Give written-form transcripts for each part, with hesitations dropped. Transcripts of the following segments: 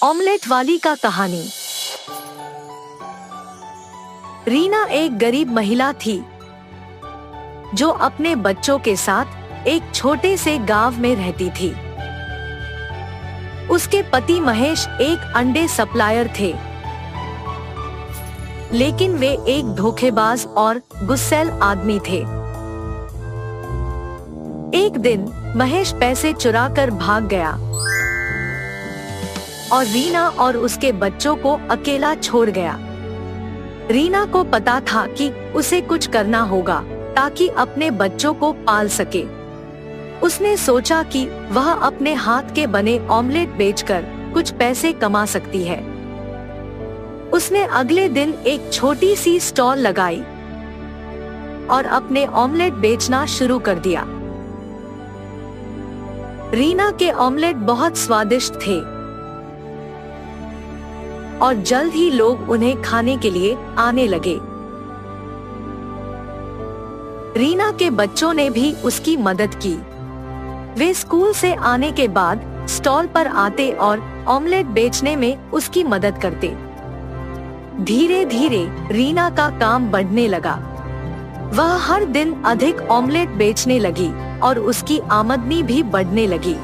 Omelette वाली का कहानी। रीना एक गरीब महिला थी जो अपने बच्चों के साथ एक छोटे से गांव में रहती थी। उसके पति महेश एक अंडे सप्लायर थे, लेकिन वे एक धोखेबाज और गुस्सैल आदमी थे। एक दिन महेश पैसे चुराकर भाग गया और रीना और उसके बच्चों को अकेला छोड़ गया। रीना को पता था कि उसे कुछ करना होगा ताकि अपने बच्चों को पाल सके। उसने सोचा कि वह अपने हाथ के बने ऑमलेट बेचकर कुछ पैसे कमा सकती है। उसने अगले दिन एक छोटी सी स्टॉल लगाई और अपने ऑमलेट बेचना शुरू कर दिया। रीना के ऑमलेट बहुत स्वादिष्ट थे और जल्द ही लोग उन्हें खाने के लिए आने लगे। रीना के बच्चों ने भी उसकी मदद की। वे स्कूल से आने के बाद स्टॉल पर आते और ऑमलेट बेचने में उसकी मदद करते। धीरे धीरे रीना का काम बढ़ने लगा। वह हर दिन अधिक ऑमलेट बेचने लगी और उसकी आमदनी भी बढ़ने लगी।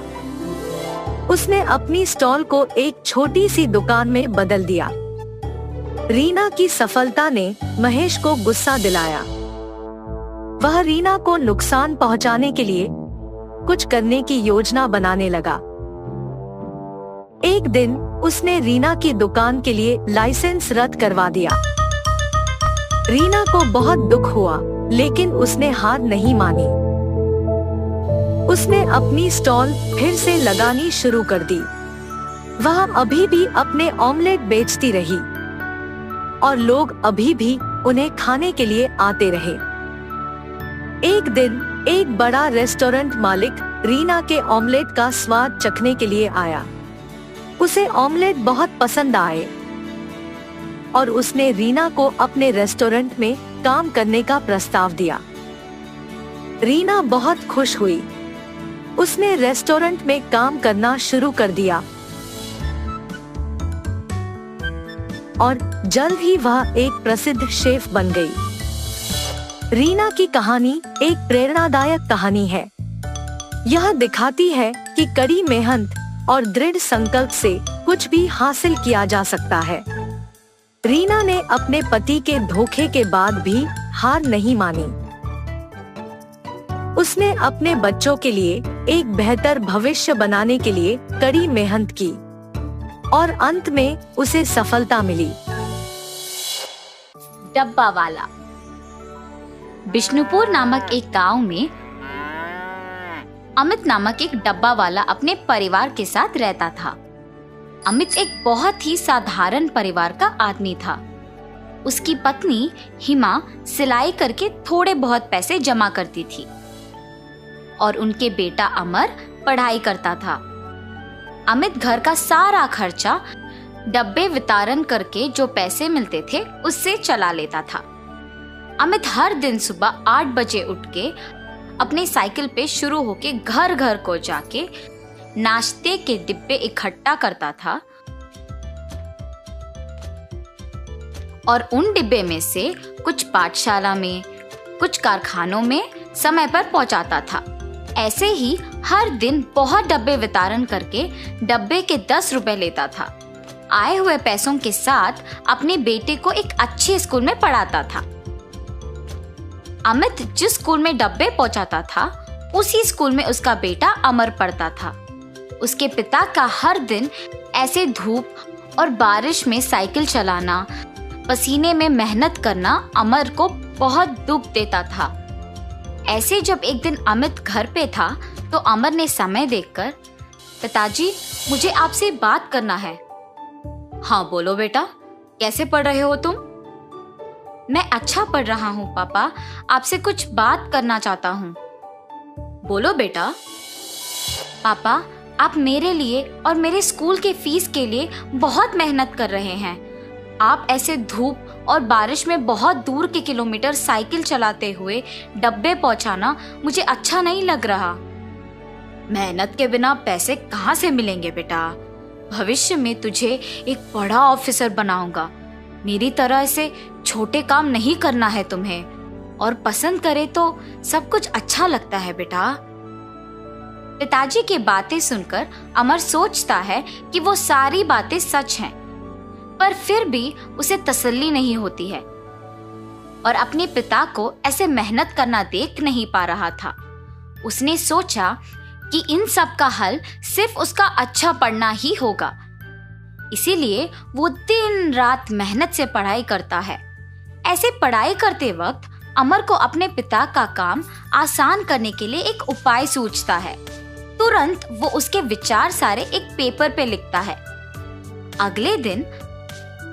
उसने अपनी स्टॉल को एक छोटी सी दुकान में बदल दिया। रीना की सफलता ने महेश को गुस्सा दिलाया। वह रीना को नुकसान पहुंचाने के लिए कुछ करने की योजना बनाने लगा। एक दिन उसने रीना की दुकान के लिए लाइसेंस रद्द करवा दिया। रीना को बहुत दुख हुआ, लेकिन उसने हार नहीं मानी। उसने अपनी स्टॉल फिर से लगानी शुरू कर दी। वह अभी भी अपने ऑमलेट बेचती रही और लोग अभी भी उन्हें खाने के लिए आते रहे। एक दिन एक बड़ा रेस्टोरेंट मालिक रीना के ऑमलेट का स्वाद चखने के लिए आया। उसे ऑमलेट बहुत पसंद आए और उसने रीना को अपने रेस्टोरेंट में काम करने का प्रस्ताव दिया। रीना बहुत खुश हुई। उसने रेस्टोरेंट में काम करना शुरू कर दिया और जल्द ही वह एक प्रसिद्ध शेफ बन गई। रीना की कहानी एक प्रेरणादायक कहानी है। यह दिखाती है कि कड़ी मेहनत और दृढ़ संकल्प से कुछ भी हासिल किया जा सकता है। रीना ने अपने पति के धोखे के बाद भी हार नहीं मानी। उसने अपने बच्चों के लिए एक बेहतर भविष्य बनाने के लिए कड़ी मेहनत की और अंत में उसे सफलता मिली। डब्बा वाला। बिष्णुपुर नामक एक गांव में अमित नामक एक डब्बा वाला अपने परिवार के साथ रहता था। अमित एक बहुत ही साधारण परिवार का आदमी था। उसकी पत्नी हिमा सिलाई करके थोड़े बहुत पैसे जमा करती थी और उनके बेटा अमर पढ़ाई करता था। अमित घर का सारा खर्चा डब्बे वितरण करके जो पैसे मिलते थे उससे चला लेता था। अमित हर दिन सुबह 8 बजे उठ के अपनी साइकिल पे शुरू होके घर घर को जाके नाश्ते के डिब्बे इकट्ठा करता था और उन डिब्बे में से कुछ पाठशाला में, कुछ कारखानों में समय पर पहुंचाता था। ऐसे ही हर दिन बहुत डब्बे वितरण करके डब्बे के 10 रुपए लेता था। आए हुए पैसों के साथ अपने बेटे को एक अच्छे स्कूल में पढ़ाता था। अमित जिस स्कूल में डब्बे पहुंचाता था उसी स्कूल में उसका बेटा अमर पढ़ता था। उसके पिता का हर दिन ऐसे धूप और बारिश में साइकिल चलाना, पसीने में मेहनत करना अमर को बहुत दुख देता था। ऐसे जब एक दिन अमित घर पे था तो अमर ने समय देखकर, पिताजी मुझे आपसे बात करना है। हाँ बोलो बेटा, कैसे पढ़ रहे हो तुम? मैं अच्छा पढ़ रहा हूँ पापा, आपसे कुछ बात करना चाहता हूँ। बोलो बेटा। पापा आप मेरे लिए और मेरे स्कूल के फीस के लिए बहुत मेहनत कर रहे हैं। आप ऐसे धूप और बारिश में बहुत दूर के किलोमीटर साइकिल चलाते हुए डब्बे पहुंचाना मुझे अच्छा नहीं लग रहा। मेहनत के बिना पैसे कहाँ से मिलेंगे बेटा? भविष्य में तुझे एक बड़ा ऑफिसर बनाऊंगा। मेरी तरह ऐसे छोटे काम नहीं करना है तुम्हें, और पसंद करे तो सब कुछ अच्छा लगता है बेटा। पिताजी की बातें सुनकर अमर सोचता है कि वो सारी बातें सच हैं, पर फिर भी उसे तसल्ली नहीं होती है और अपने पिता को ऐसे मेहनत करना देख नहीं पा रहा था। उसने सोचा कि इन सब का हल सिर्फ उसका अच्छा पढ़ना ही होगा, इसीलिए वो दिन रात मेहनत से पढ़ाई करता है। ऐसे पढ़ाई करते वक्त अमर को अपने पिता का काम आसान करने के लिए एक उपाय सूझता है। तुरंत वो उसके विचार सारे एक पेपर पे लिखता है। अगले दिन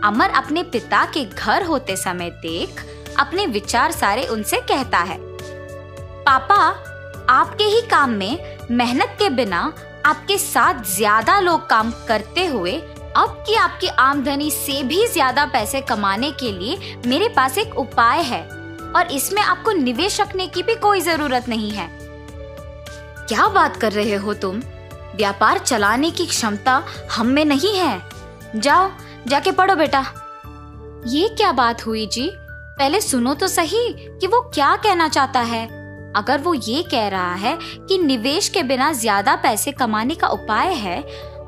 अमर अपने पिता के घर होते समय देख अपने विचार सारे उनसे कहता है, पापा, आपके ही काम में मेहनत के बिना आपके साथ ज्यादा लोग काम करते हुए अब की आपकी आमदनी से भी ज्यादा पैसे कमाने के लिए मेरे पास एक उपाय है, और इसमें आपको निवेश रखने की भी कोई जरूरत नहीं है। क्या बात कर रहे हो तुम? व्यापार चलाने की क्षमता हम में नहीं है। जाओ जाके पढ़ो बेटा। ये क्या बात हुई जी? पहले सुनो तो सही कि वो क्या कहना चाहता है। अगर वो ये कह रहा है कि निवेश के बिना ज्यादा पैसे कमाने का उपाय है,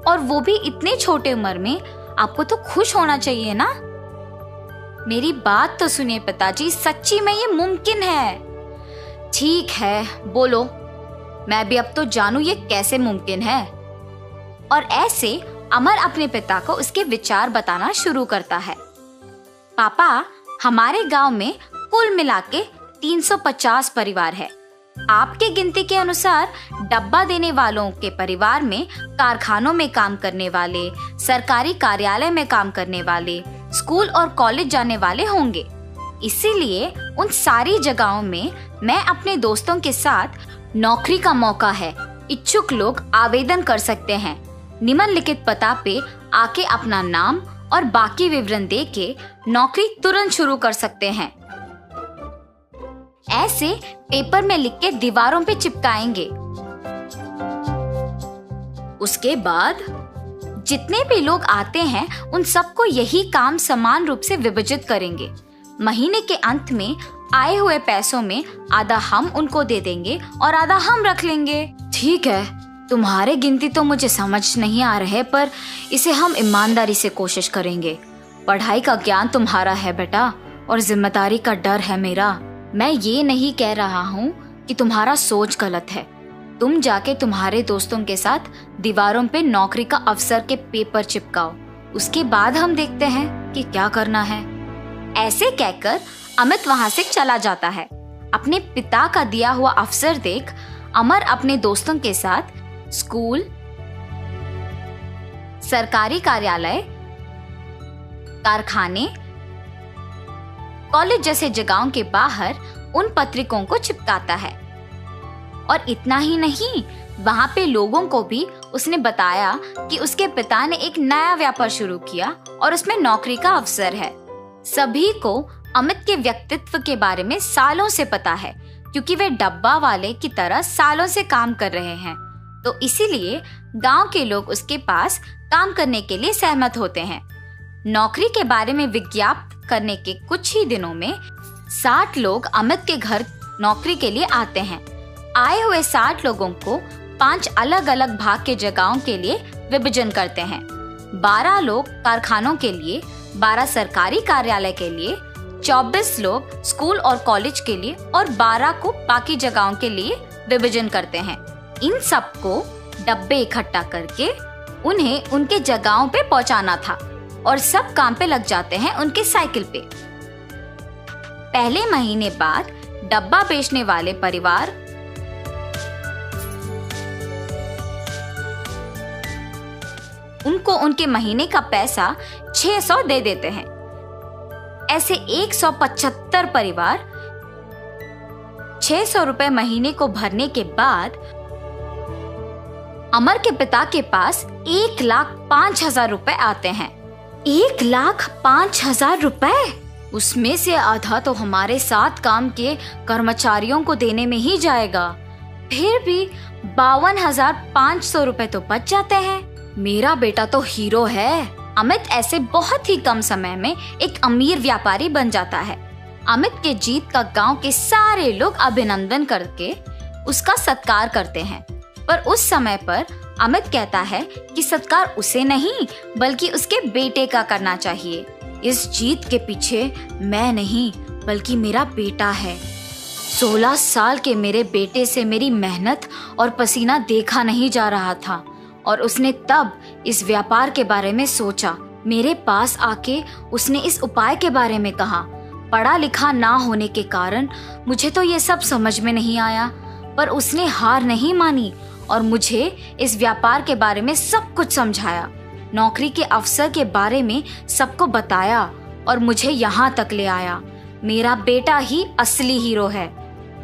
और वो भी इतने छोटे उम्र में, आपको तो खुश होना चाहिए ना। मेरी बात तो सुनिए पिताजी, सच्ची में ये मुमकिन है। ठीक है, बोलो, मैं भी अब तो जानूं ये कैसे मुमकिन है। और ऐसे अमर अपने पिता को उसके विचार बताना शुरू करता है। पापा, हमारे गांव में कुल मिला के 350 परिवार है। आपके गिनती के अनुसार डब्बा देने वालों के परिवार में कारखानों में काम करने वाले, सरकारी कार्यालय में काम करने वाले, स्कूल और कॉलेज जाने वाले होंगे। इसीलिए उन सारी जगहों में मैं अपने दोस्तों के साथ नौकरी का मौका है। इच्छुक लोग आवेदन कर सकते हैं। निम्नलिखित पता पे आके अपना नाम और बाकी विवरण देके नौकरी तुरंत शुरू कर सकते हैं। ऐसे पेपर में लिख के दीवारों पे चिपकाएंगे। उसके बाद जितने भी लोग आते हैं उन सबको यही काम समान रूप से विभाजित करेंगे। महीने के अंत में आए हुए पैसों में आधा हम उनको दे देंगे और आधा हम रख लेंगे। ठीक है, तुम्हारे गिनती तो मुझे समझ नहीं आ रहे, पर इसे हम ईमानदारी से कोशिश करेंगे। पढ़ाई का ज्ञान तुम्हारा है बेटा, और जिम्मेदारी का डर है मेरा। मैं ये नहीं कह रहा हूँ कि तुम्हारा सोच गलत है। तुम जाके तुम्हारे दोस्तों के साथ दीवारों पे नौकरी का अवसर के पेपर चिपकाओ, उसके बाद हम देखते हैं कि क्या करना है। ऐसे कहकर अमित वहां से चला जाता है। अपने पिता का दिया हुआ अवसर देख अमर अपने दोस्तों के साथ स्कूल, सरकारी कार्यालय, कारखाने, कॉलेज जैसे जगहों के बाहर उन पत्रिकों को चिपकाता है। और इतना ही नहीं, वहां पे लोगों को भी उसने बताया कि उसके पिता ने एक नया व्यापार शुरू किया और उसमें नौकरी का अवसर है। सभी को अमित के व्यक्तित्व के बारे में सालों से पता है, क्योंकि वे डब्बा वाले की तरह सालों से काम कर रहे हैं। तो इसीलिए गांव के लोग उसके पास काम करने के लिए सहमत होते हैं। नौकरी के बारे में विज्ञापन करने के कुछ ही दिनों में 60 लोग अमित के घर नौकरी के लिए आते हैं। आए हुए 60 लोगों को 5 अलग अलग भाग के जगहों के लिए विभाजन करते हैं। 12 लोग कारखानों के लिए, 12 सरकारी कार्यालय के लिए, 24 लोग स्कूल और कॉलेज के लिए और 12 को बाकी जगहों के लिए विभाजन करते हैं। इन सबको डब्बे इकट्ठा करके उन्हें उनके जगहों पे पहुंचाना था और सब काम पे लग जाते हैं उनके साइकिल पे। पहले महीने बाद डब्बा बेचने वाले परिवार उनको उनके महीने का पैसा 600 दे देते हैं। ऐसे 175 परिवार 600 रुपए महीने को भरने के बाद अमर के पिता के पास 1,05,000 रुपए आते हैं। 1,05,000 रुपए? उसमें से आधा तो हमारे साथ काम के कर्मचारियों को देने में ही जाएगा। फिर भी 52,500 रुपए तो बच जाते हैं। मेरा बेटा तो हीरो है। अमित ऐसे बहुत ही कम समय में एक अमीर व्यापारी बन जाता है। अमित के जीत का गांव के सारे लोग अभिनंदन करके उसका सत्कार करते हैं, पर उस समय पर अमित कहता है कि सत्कार उसे नहीं बल्कि उसके बेटे का करना चाहिए। इस जीत के पीछे मैं नहीं बल्कि मेरा बेटा है। 16 साल के मेरे बेटे से मेरी मेहनत और पसीना देखा नहीं जा रहा था और उसने तब इस व्यापार के बारे में सोचा। मेरे पास आके उसने इस उपाय के बारे में कहा। पढ़ा लिखा ना होने के कारण मुझे तो ये सब समझ में नहीं आया, पर उसने हार नहीं मानी और मुझे इस व्यापार के बारे में सब कुछ समझाया, नौकरी के अवसर के बारे में सबको बताया और मुझे यहाँ तक ले आया। मेरा बेटा ही असली हीरो है।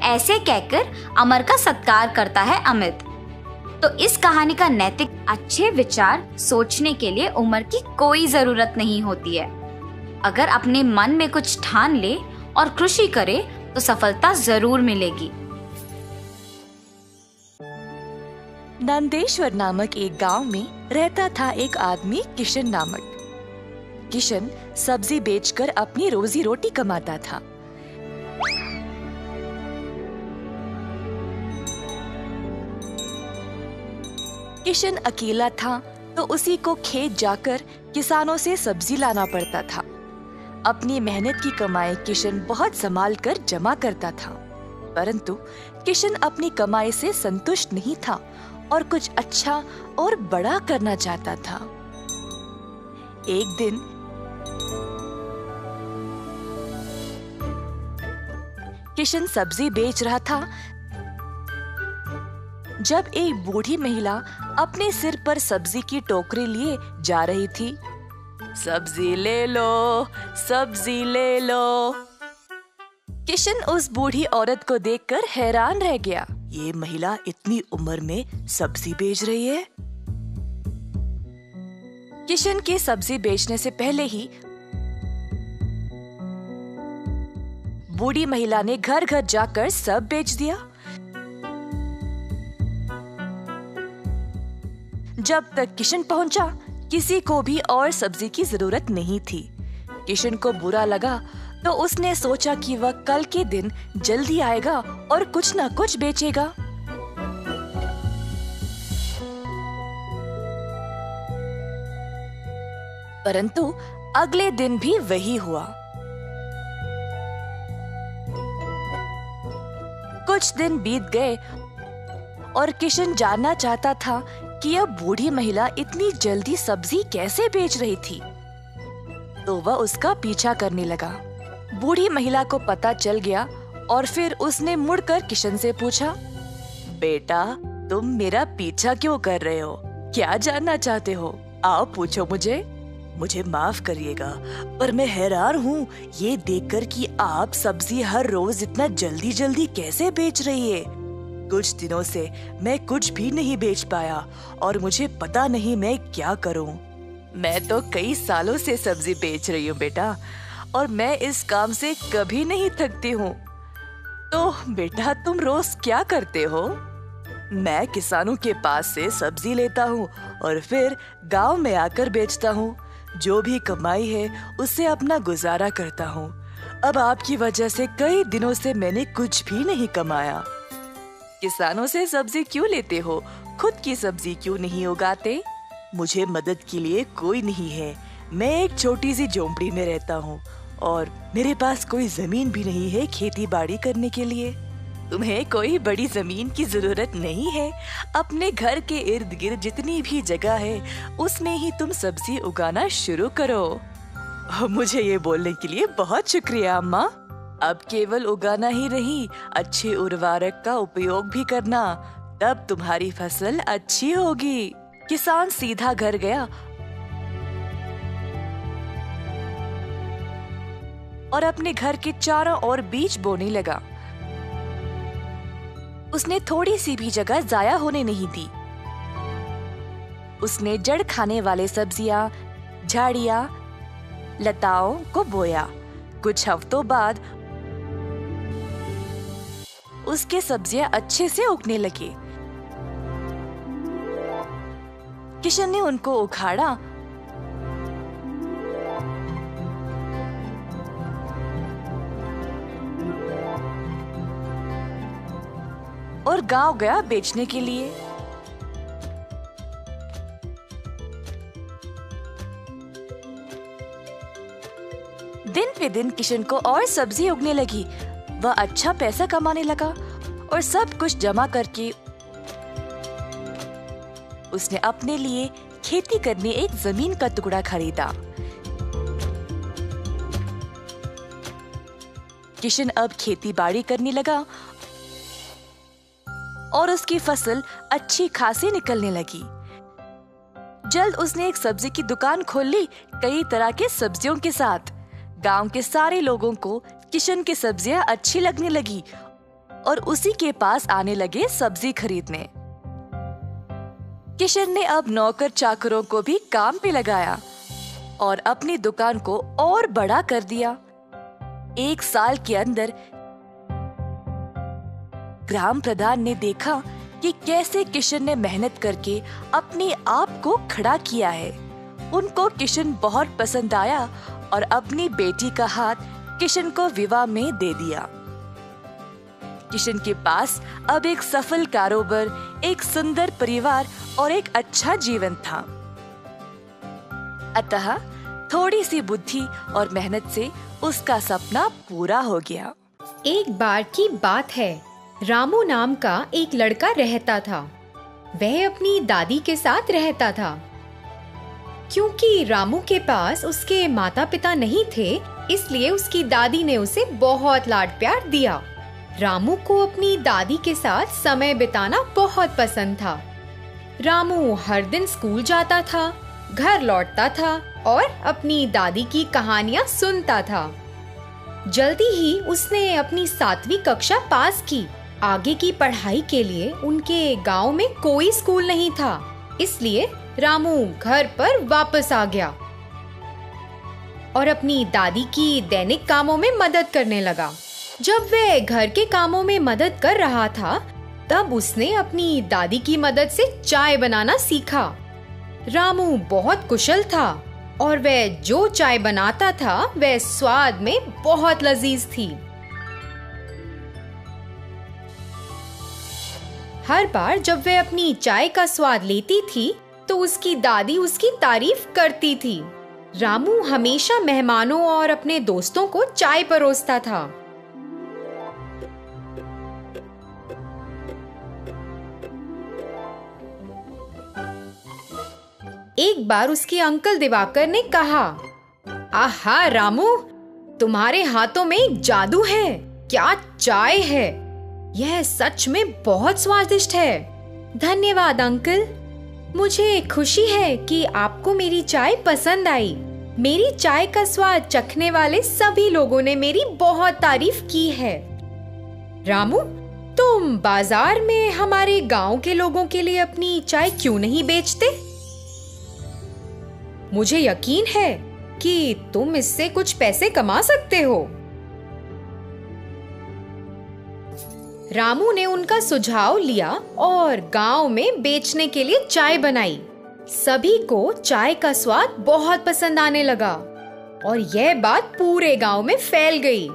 ऐसे कहकर अमर का सत्कार करता है अमित। तो इस कहानी का नैतिक अच्छे विचार सोचने के लिए उम्र की कोई जरूरत नहीं होती है। अगर अपने मन में कुछ ठान ले और कृषि करे तो सफलता जरूर मिलेगी। नंदेश्वर नामक एक गांव में रहता था एक आदमी किशन नामक। किशन सब्जी बेचकर अपनी रोजी रोटी कमाता था। किशन अकेला था तो उसी को खेत जाकर किसानों से सब्जी लाना पड़ता था। अपनी मेहनत की कमाई किशन बहुत संभाल कर जमा करता था, परंतु किशन अपनी कमाई से संतुष्ट नहीं था और कुछ अच्छा और बड़ा करना चाहता था। एक दिन किशन सब्जी बेच रहा था जब एक बूढ़ी महिला अपने सिर पर सब्जी की टोकरी लिए जा रही थी। सब्जी ले लो, सब्जी ले लो। किशन उस बूढ़ी औरत को देखकर हैरान रह गया। ये महिला इतनी उम्र में सब्जी बेच रही है। किशन के सब्जी बेचने से पहले ही बूढ़ी महिला ने घर घर जाकर सब बेच दिया। जब तक किशन पहुंचा, किसी को भी और सब्जी की जरूरत नहीं थी। किशन को बुरा लगा तो उसने सोचा कि वह कल के दिन जल्दी आएगा और कुछ ना कुछ बेचेगा। परंतु अगले दिन भी वही हुआ। कुछ दिन बीत गए और किशन जानना चाहता था कि यह बूढ़ी महिला इतनी जल्दी सब्जी कैसे बेच रही थी। तो वह उसका पीछा करने लगा। बूढ़ी महिला को पता चल गया और फिर उसने मुड़कर किशन से पूछा, बेटा तुम मेरा पीछा क्यों कर रहे हो? क्या जानना चाहते हो? आओ पूछो मुझे। मुझे माफ करिएगा, पर मैं हैरान हूँ ये देखकर कि आप सब्जी हर रोज इतना जल्दी जल्दी कैसे बेच रही है। कुछ दिनों से मैं कुछ भी नहीं बेच पाया और मुझे पता नहीं मैं क्या करूं। मैं तो कई सालों से सब्जी बेच रही हूँ बेटा, और मैं इस काम से कभी नहीं थकती हूँ। तो बेटा तुम रोज क्या करते हो? मैं किसानों के पास से सब्जी लेता हूँ और फिर गांव में आकर बेचता हूँ। जो भी कमाई है उससे अपना गुजारा करता हूँ। अब आपकी वजह से कई दिनों से मैंने कुछ भी नहीं कमाया। किसानों से सब्जी क्यों लेते हो? खुद की सब्जी क्यों नहीं उगाते? मुझे मदद के लिए कोई नहीं है। मैं एक छोटी सी झोंपड़ी में रहता हूँ और मेरे पास कोई जमीन भी नहीं है खेती बाड़ी करने के लिए। तुम्हें कोई बड़ी जमीन की जरूरत नहीं है। अपने घर के इर्द गिर्द जितनी भी जगह है उसमें ही तुम सब्जी उगाना शुरू करो। मुझे ये बोलने के लिए बहुत शुक्रिया अम्मा। अब केवल उगाना ही नहीं, अच्छे उर्वरक का उपयोग भी करना, तब तुम्हारी फसल अच्छी होगी। किसान सीधा घर गया और अपने घर के चारों ओर बीज बोने लगा। उसने थोड़ी सी भी जगह जाया होने नहीं दी। उसने जड़ खाने वाले सब्जियां, झाड़ियां, लताओं को बोया। कुछ हफ्तों बाद उसके सब्जियां अच्छे से उगने लगे। किशन ने उनको उखाड़ा और गांव गया बेचने के लिए। दिन पे दिन किशन को और सब्जी उगने लगी। वह अच्छा पैसा कमाने लगा और सब कुछ जमा करके उसने अपने लिए खेती करने एक जमीन का टुकड़ा खरीदा। किशन अब खेती बाड़ी करने लगा और उसकी फसल अच्छी खासी निकलने लगी। जल्द उसने एक सब्जी की दुकान खोल ली, कई तरह के सब्जियों के साथ। गांव के सारे लोगों को किशन की सब्जियां अच्छी लगने लगी और उसी के पास आने लगे सब्जी खरीदने। किशन ने अब नौकर चाकरों को भी काम पे लगाया और अपनी दुकान को और बड़ा कर दिया। एक साल के अंदर ग्राम प्रधान ने देखा कि कैसे किशन ने मेहनत करके अपने आप को खड़ा किया है। उनको किशन बहुत पसंद आया और अपनी बेटी का हाथ किशन को विवाह में दे दिया। किशन के पास अब एक सफल कारोबार, एक सुंदर परिवार और एक अच्छा जीवन था। अतः थोड़ी सी बुद्धि और मेहनत से उसका सपना पूरा हो गया। एक बार की बात है, रामू नाम का एक लड़का रहता था। वह अपनी दादी के साथ रहता था। क्योंकि रामू के पास उसके माता पिता नहीं थे, इसलिए उसकी दादी ने उसे बहुत लाड प्यार दिया। रामू को अपनी दादी के साथ समय बिताना बहुत पसंद था। रामू हर दिन स्कूल जाता था, घर लौटता था और अपनी दादी की कहानियां सुनता था। जल्दी ही उसने अपनी 7वीं कक्षा पास की। आगे की पढ़ाई के लिए उनके गांव में कोई स्कूल नहीं था, इसलिए रामू घर पर वापस आ गया और अपनी दादी की दैनिक कामों में मदद करने लगा। जब वह घर के कामों में मदद कर रहा था, तब उसने अपनी दादी की मदद से चाय बनाना सीखा। रामू बहुत कुशल था और वह जो चाय बनाता था वह स्वाद में बहुत लजीज थी। हर बार जब वह अपनी चाय का स्वाद लेती थी तो उसकी दादी उसकी तारीफ करती थी। रामू हमेशा मेहमानों और अपने दोस्तों को चाय परोसता था। एक बार उसके अंकल दिवाकर ने कहा, आहा रामू, तुम्हारे हाथों में एक जादू है। क्या चाय है! यह सच में बहुत स्वादिष्ट है। धन्यवाद अंकल। मुझे खुशी है कि आपको मेरी चाय पसंद आई। मेरी चाय का स्वाद चखने वाले सभी लोगों ने मेरी बहुत तारीफ की है। रामू, तुम बाजार में हमारे गांव के लोगों के लिए अपनी चाय क्यों नहीं बेचते? मुझे यकीन है कि तुम इससे कुछ पैसे कमा सकते हो। रामू ने उनका सुझाव लिया और गांव में बेचने के लिए चाय बनाई। सभी को चाय का स्वाद बहुत पसंद आने लगा और यह बात पूरे गांव में फैल गई।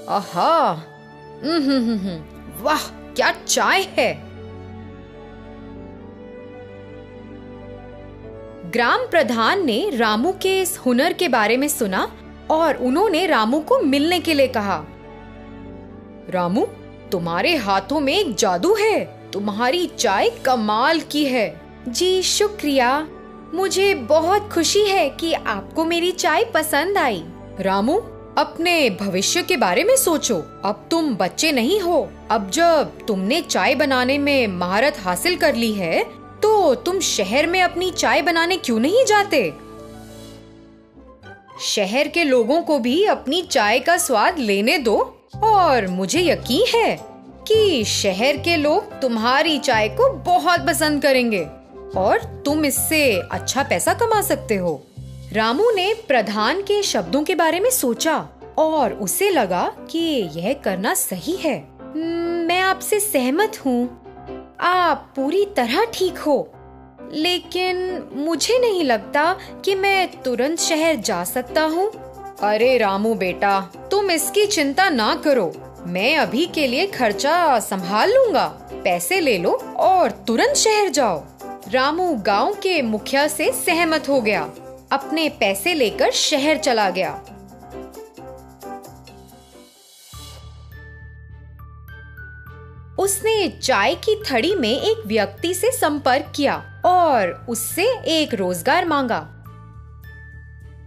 आहा, वाह, क्या चाय है! ग्राम प्रधान ने रामू के इस हुनर के बारे में सुना और उन्होंने रामू को मिलने के लिए कहा। रामू, तुम्हारे हाथों में एक जादू है। तुम्हारी चाय कमाल की है। जी शुक्रिया। मुझे बहुत खुशी है कि आपको मेरी चाय पसंद आई। रामू, अपने भविष्य के बारे में सोचो। अब तुम बच्चे नहीं हो। अब जब तुमने चाय बनाने में महारत हासिल कर ली है, तो तुम शहर में अपनी चाय बनाने क्यों नहीं जाते? शहर के लोगों को भी अपनी चाय का स्वाद लेने दो और मुझे यकीन है कि शहर के लोग तुम्हारी चाय को बहुत पसंद करेंगे और तुम इससे अच्छा पैसा कमा सकते हो। रामू ने प्रधान के शब्दों के बारे में सोचा और उसे लगा कि यह करना सही है। मैं आपसे सहमत हूँ, आप पूरी तरह ठीक हो, लेकिन मुझे नहीं लगता कि मैं तुरंत शहर जा सकता हूँ। अरे रामू बेटा, तुम इसकी चिंता ना करो, मैं अभी के लिए खर्चा संभाल लूंगा। पैसे ले लो और तुरंत शहर जाओ। रामू गांव के मुखिया से सहमत हो गया, अपने पैसे लेकर शहर चला गया। उसने चाय की थड़ी में एक व्यक्ति से संपर्क किया और उससे एक रोजगार मांगा।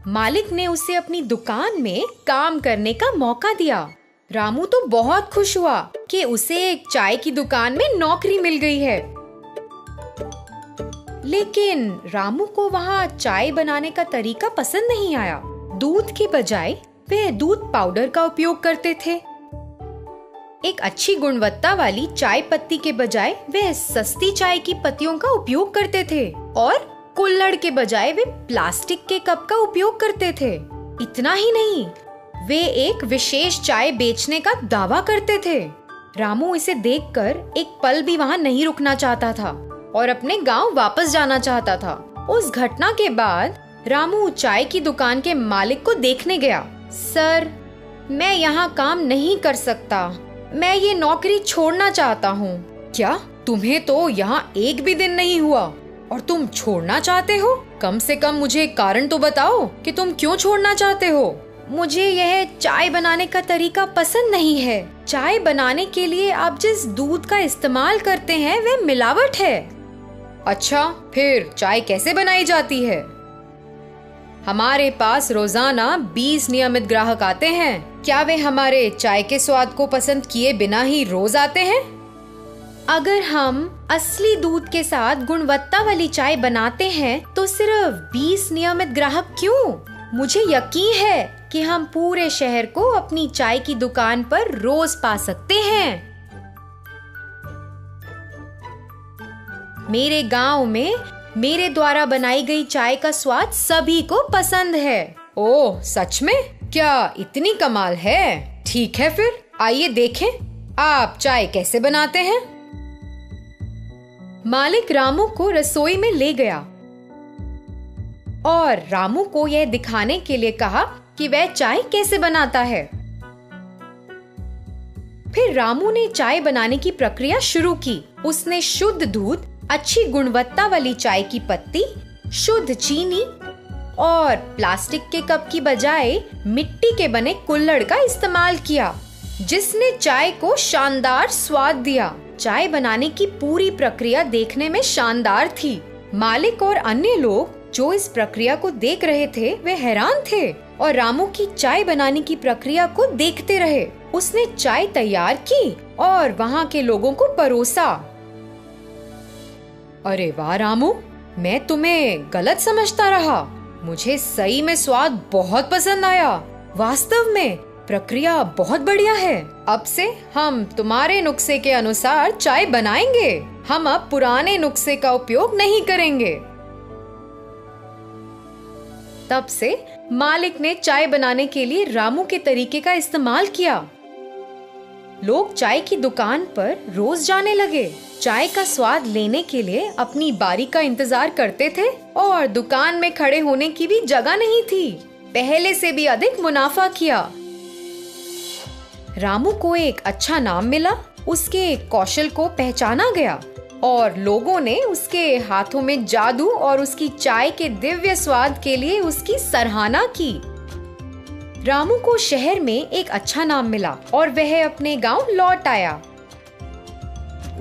मालिक ने उसे अपनी दुकान में काम करने का मौका दिया। रामू तो बहुत खुश हुआ कि उसे एक चाय की दुकान में नौकरी मिल गई है। लेकिन रामू को वहाँ चाय बनाने का तरीका पसंद नहीं आया। दूध के बजाय वे दूध पाउडर का उपयोग करते थे। एक अच्छी गुणवत्ता वाली चाय पत्ती के बजाय वे सस्ती चाय की पत्तियों का उपयोग करते थे और कुल्हड़ के बजाय वे प्लास्टिक के कप का उपयोग करते थे। इतना ही नहीं, वे एक विशेष चाय बेचने का दावा करते थे। रामू इसे देखकर एक पल भी वहाँ नहीं रुकना चाहता था और अपने गांव वापस जाना चाहता था। उस घटना के बाद रामू चाय की दुकान के मालिक को देखने गया। सर, मैं यहाँ काम नहीं कर सकता, मैं ये नौकरी छोड़ना चाहता हूँ। क्या तुम्हें तो यहाँ एक भी दिन नहीं हुआ और तुम छोड़ना चाहते हो? कम से कम मुझे कारण तो बताओ कि तुम क्यों छोड़ना चाहते हो। मुझे यह चाय बनाने का तरीका पसंद नहीं है। चाय बनाने के लिए आप जिस दूध का इस्तेमाल करते हैं वह मिलावट है। अच्छा, फिर चाय कैसे बनाई जाती है? हमारे पास रोजाना 20 नियमित ग्राहक आते हैं। क्या वे हमारे चाय के स्वाद को पसंद किए बिना ही रोज आते हैं? अगर हम असली दूध के साथ गुणवत्ता वाली चाय बनाते हैं तो सिर्फ 20 नियमित ग्राहक क्यों? मुझे यकीन है कि हम पूरे शहर को अपनी चाय की दुकान पर रोज पा सकते हैं। मेरे गांव में मेरे द्वारा बनाई गई चाय का स्वाद सभी को पसंद है। ओह, सच में? क्या इतनी कमाल है? ठीक है, फिर आइए देखें आप चाय कैसे बनाते हैं। मालिक रामू को रसोई में ले गया और रामू को यह दिखाने के लिए कहा कि वह चाय कैसे बनाता है। फिर रामू ने चाय बनाने की प्रक्रिया शुरू की। उसने शुद्ध दूध, अच्छी गुणवत्ता वाली चाय की पत्ती, शुद्ध चीनी और प्लास्टिक के कप की बजाय मिट्टी के बने कुल्हड़ का इस्तेमाल किया, जिसने चाय को शानदार स्वाद दिया। चाय बनाने की पूरी प्रक्रिया देखने में शानदार थी। मालिक और अन्य लोग जो इस प्रक्रिया को देख रहे थे वे हैरान थे और रामू की चाय बनाने की प्रक्रिया को देखते रहे। उसने चाय तैयार की और वहाँ के लोगों को परोसा। अरे वाह रामू, मैं तुम्हें गलत समझता रहा। मुझे सही में स्वाद बहुत पसंद आया। वास्तव में प्रक्रिया बहुत बढ़िया है। अब से हम तुम्हारे नुस्खे के अनुसार चाय बनाएंगे। हम अब पुराने नुस्खे का उपयोग नहीं करेंगे। तब से मालिक ने चाय बनाने के लिए रामू के तरीके का इस्तेमाल किया। लोग चाय की दुकान पर रोज जाने लगे। चाय का स्वाद लेने के लिए अपनी बारी का इंतजार करते थे और दुकान में खड़े होने की भी जगह नहीं थी। पहले से भी अधिक मुनाफा किया। रामू को एक अच्छा नाम मिला, उसके कौशल को पहचाना गया और लोगों ने उसके हाथों में जादू और उसकी चाय के दिव्य स्वाद के लिए उसकी सराहना की। रामू को शहर में एक अच्छा नाम मिला और वह अपने गांव लौट आया।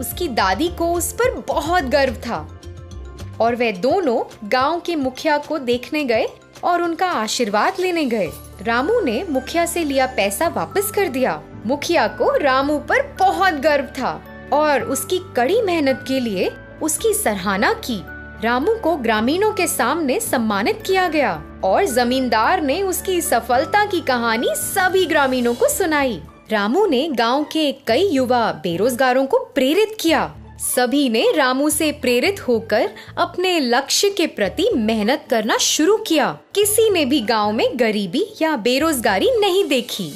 उसकी दादी को उस पर बहुत गर्व था और वे दोनों गांव के मुखिया को देखने गए और उनका आशीर्वाद लेने गए। रामू ने मुखिया से लिया पैसा वापस कर दिया। मुखिया को रामू पर बहुत गर्व था और उसकी कड़ी मेहनत के लिए उसकी सराहना की। रामू को ग्रामीणों के सामने सम्मानित किया गया और जमींदार ने उसकी सफलता की कहानी सभी ग्रामीणों को सुनाई। रामू ने गांव के कई युवा बेरोजगारों को प्रेरित किया। सभी ने रामू से प्रेरित होकर अपने लक्ष्य के प्रति मेहनत करना शुरू किया। किसी ने भी गांव में गरीबी या बेरोजगारी नहीं देखी।